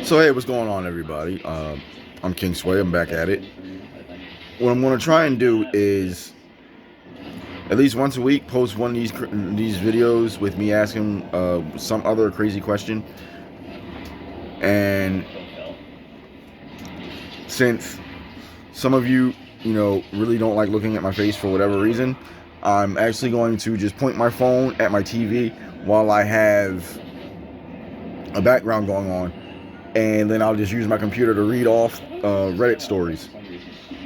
So hey, what's going on, everybody? I'm King Sway. I'm back at it. What I'm going to try and do is at least once a week post one of these videos with me asking some other crazy question. And since some of you, really don't like looking at my face for whatever reason, I'm actually going to just point my phone at my TV while I have a background going on, and then I'll just use my computer to read off Reddit stories.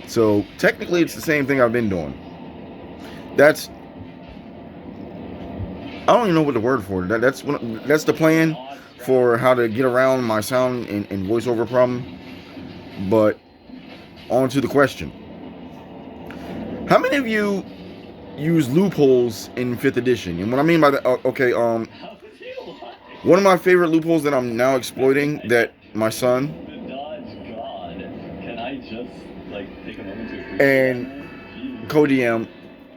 So technically, it's the same thing I've been doing. That's I don't even know what the word for it. That's the plan for how to get around my sound and voiceover problem. But on to the question: how many of you use loopholes in Fifth Edition? And what I mean by that, one of my favorite loopholes that I'm now exploiting that my son and CoDM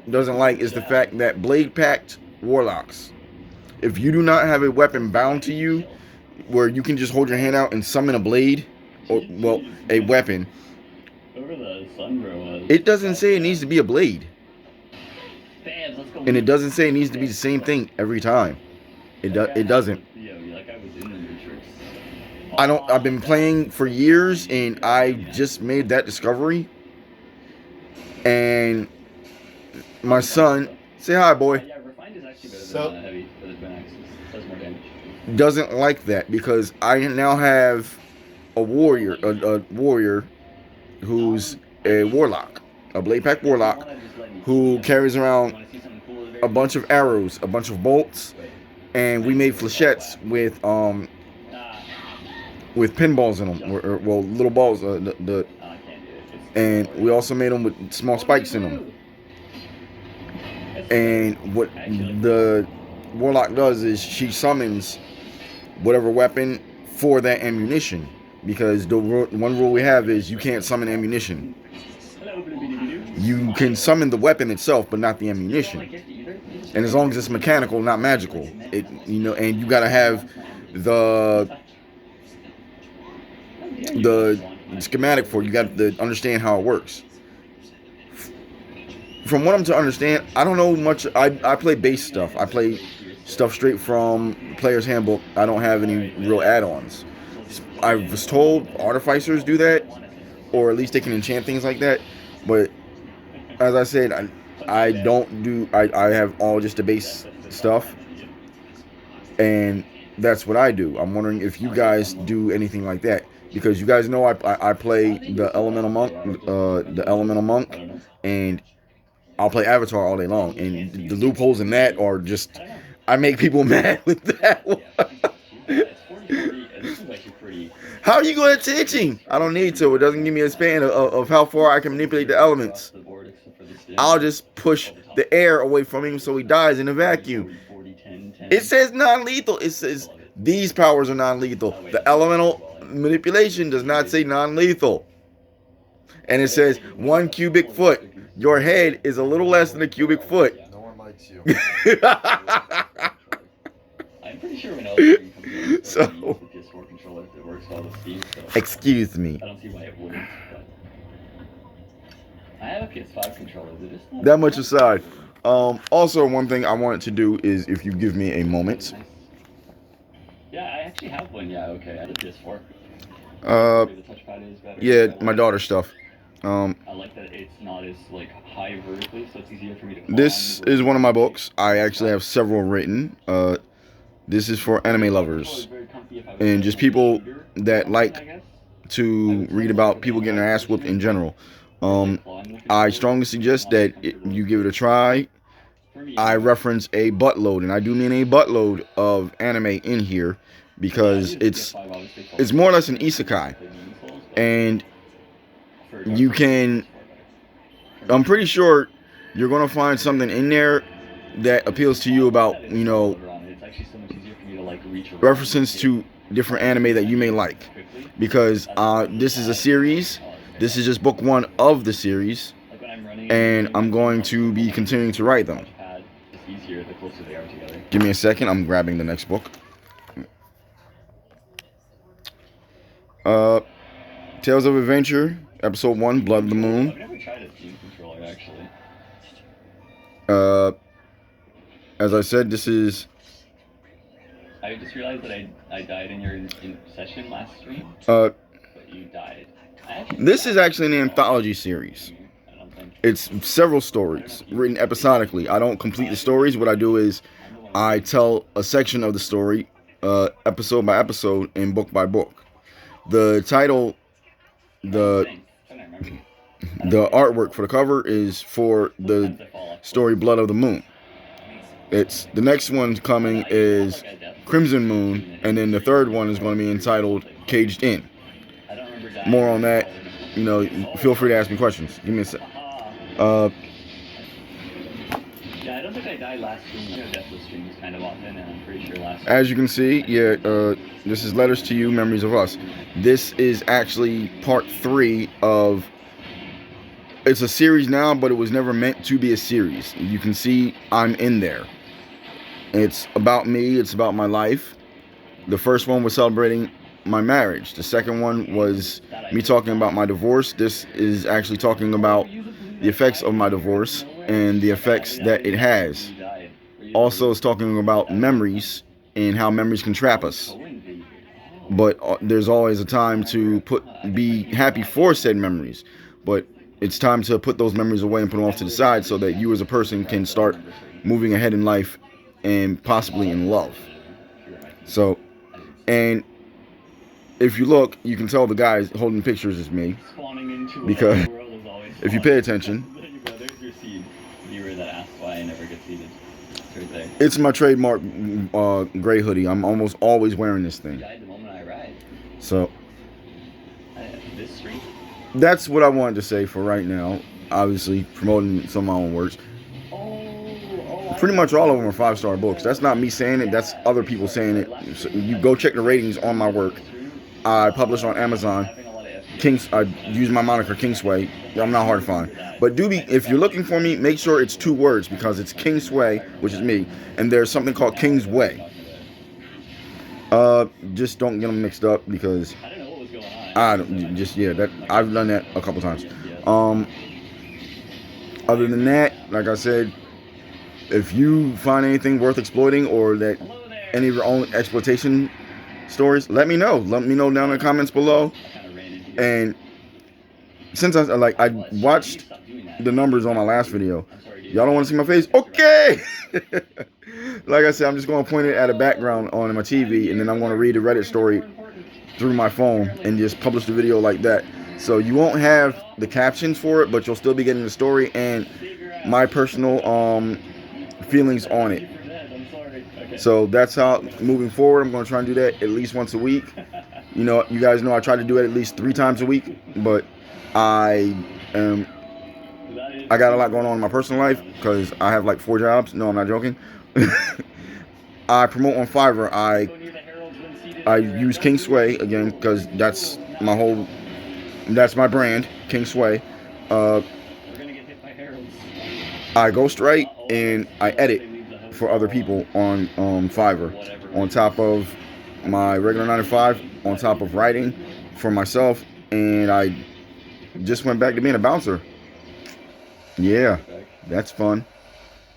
doesn't like is the fact that Blade Pact Warlocks, if you do not have a weapon bound to you where you can just hold your hand out and summon a blade, or, well, a weapon, it doesn't say it needs to be a blade. And it doesn't say it needs to be the same thing every time. It doesn't. I've been playing for years, and I just made that discovery. And my son, say hi, boy. So, doesn't like that because I now have a warrior who's a warlock, a Blade Pack warlock, who carries around a bunch of arrows, a bunch of bolts, and we made flechettes with pinballs in them, or little balls. And we also made them with small spikes in them. And what the warlock does is she summons whatever weapon for that ammunition, because the one rule we have is you can't summon ammunition. You can summon the weapon itself, but not the ammunition. And as long as it's mechanical, not magical, and you gotta have the schematic for it. You got to understand how it works. From what I'm to understand, I don't know much. I play base stuff. I play stuff straight from Player's Handbook. I don't have any real add-ons. I was told artificers do that, or at least they can enchant things like that. But as I said, I don't do. I have all just the base stuff, and that's what I do. I'm wondering if you guys do anything like that, because you guys know I play the Elemental Monk, and I'll play Avatar all day long, and the loopholes in that are just, I make people mad with that one. How are you going to teach him? I don't need to. It doesn't give me a span of how far I can manipulate the elements. I'll just push the air away from him so he dies in a vacuum. It says non-lethal. It says these powers are non-lethal. The elemental manipulation does not say non-lethal. And it says 1 cubic foot. Your head is a little less than a cubic foot. No one likes you. I'm pretty sure when Elden So, the PS4 controller, it works well with Steam. So excuse me. I don't see why it wouldn't. But I have a PS5 controller. That much aside. Also, one thing I wanted to do is, if you give me a moment. Yeah, I actually have one. Yeah, okay. I have a PS4. The touchpad is better. Yeah, my daughter's stuff. I like that it's not as high vertically, so it's easier for me to. This is one of my books. I actually have several written. This is for anime lovers and just people that like to read about people getting their ass whooped in general. I strongly suggest that you give it a try. I reference a buttload, and I do mean a buttload of anime in here, because it's more or less an isekai, and you can, I'm pretty sure you're going to find something in there that appeals to you about, references to different anime that you may like, because this is a series. This is just book 1 of the series, and I'm going to be continuing to write them. Give me a second. I'm grabbing the next book. Uh, Tales of Adventure, Episode 1, Blood of the Moon. I've never tried a Steam controller, actually. As I said, this is... I just realized that I died in your session last stream. But you died. This is actually an anthology series. It's several stories written episodically. I don't complete the stories. What I do is I tell a section of the story, episode by episode and book by book. The title, the artwork for the cover is for the story Blood of the Moon. It's the next one coming is Crimson Moon, and then the third one is going to be entitled Caged In. More on that, you know, feel free to ask me questions. Give me a sec. Yeah, I don't think I died last stream. I know Deathless streams kind of often, and I'm pretty sure last stream. As you can see, yeah, this is Letters to You, Memories of Us. This is actually part 3 of... It's a series now, but it was never meant to be a series. You can see I'm in there. It's about me. It's about my life. The first one was celebrating my marriage. The second one was me talking about my divorce. This is actually talking about the effects of my divorce and the effects that it has. Also, it's talking about memories and how memories can trap us. But there's always a time to be happy for said memories. But it's time to put those memories away and put them off to the side so that you as a person can start moving ahead in life and possibly in love. So, and if you look, you can tell the guy holding pictures is me. Because if you pay attention, it's my trademark gray hoodie. I'm almost always wearing this thing. So, that's what I wanted to say for right now. Obviously, promoting some of my own works. Pretty much all of them are 5-star books. That's not me saying it. That's other people saying it. So you go check the ratings on my work. I publish on Amazon. I use my moniker Kingsway. I'm not hard to find. But if you're looking for me, make sure it's 2 words because it's Kingsway, which is me, and there's something called Kingsway. Just don't get them mixed up because I've done that a couple times. Other than that, like I said, if you find anything worth exploiting or that any of your own exploitation stories, let me know. Let me know down in the comments below. And since I watched the numbers on my last video, y'all don't want to see my face? Okay. Like I said, I'm just going to point it at a background on my TV, and then I'm going to read the Reddit story through my phone and just publish the video like that. So you won't have the captions for it, but you'll still be getting the story and my personal feelings on it. So that's how moving forward I'm going to try and do that at least once a week. You know, you guys know I try to do it at least 3 times a week, but I got a lot going on in my personal life because I have like 4 jobs. No, I'm not joking. I promote on Fiverr. I use Kingsway again because that's my brand, Kingsway. I ghostwrite and I edit for other people on Fiverr, on top of my regular 9 to 5, on top of writing for myself, and I just went back to being a bouncer. Yeah, that's fun.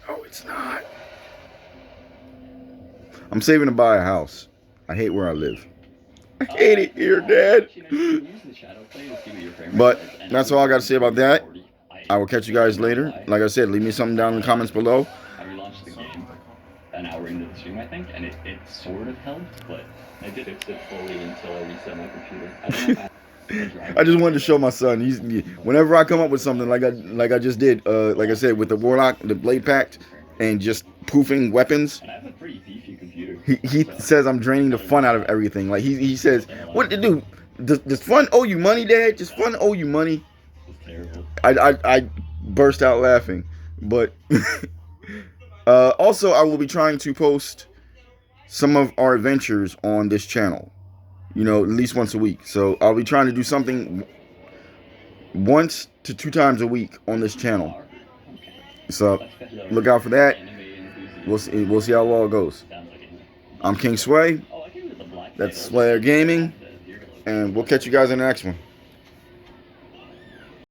Oh, it's not. I'm saving to buy a house. I hate where I live. I hate it here, Dad. But that's all I got to say about that. I will catch you guys later. Like I said, leave me something down in the comments below. I relaunched the game an hour into the stream, I think, and it sort of helped, but I did fix it fully until I reset my computer. I just wanted to show my son. Whenever I come up with something like I just did, like I said, with the Warlock, the Blade Pact, and just poofing weapons. And I have a pretty beefy computer. He says I'm draining the fun out of everything. Like he says, what to do? Does fun owe you money, Dad? Does fun owe you money? It's terrible. I burst out laughing. But also I will be trying to post some of our adventures on this channel. You know, at least once a week. So I'll be trying to do something 1 to 2 times a week on this channel. So look out for that. We'll see how well it goes. I'm King Sway. That's Slayer Gaming. And we'll catch you guys in the next one.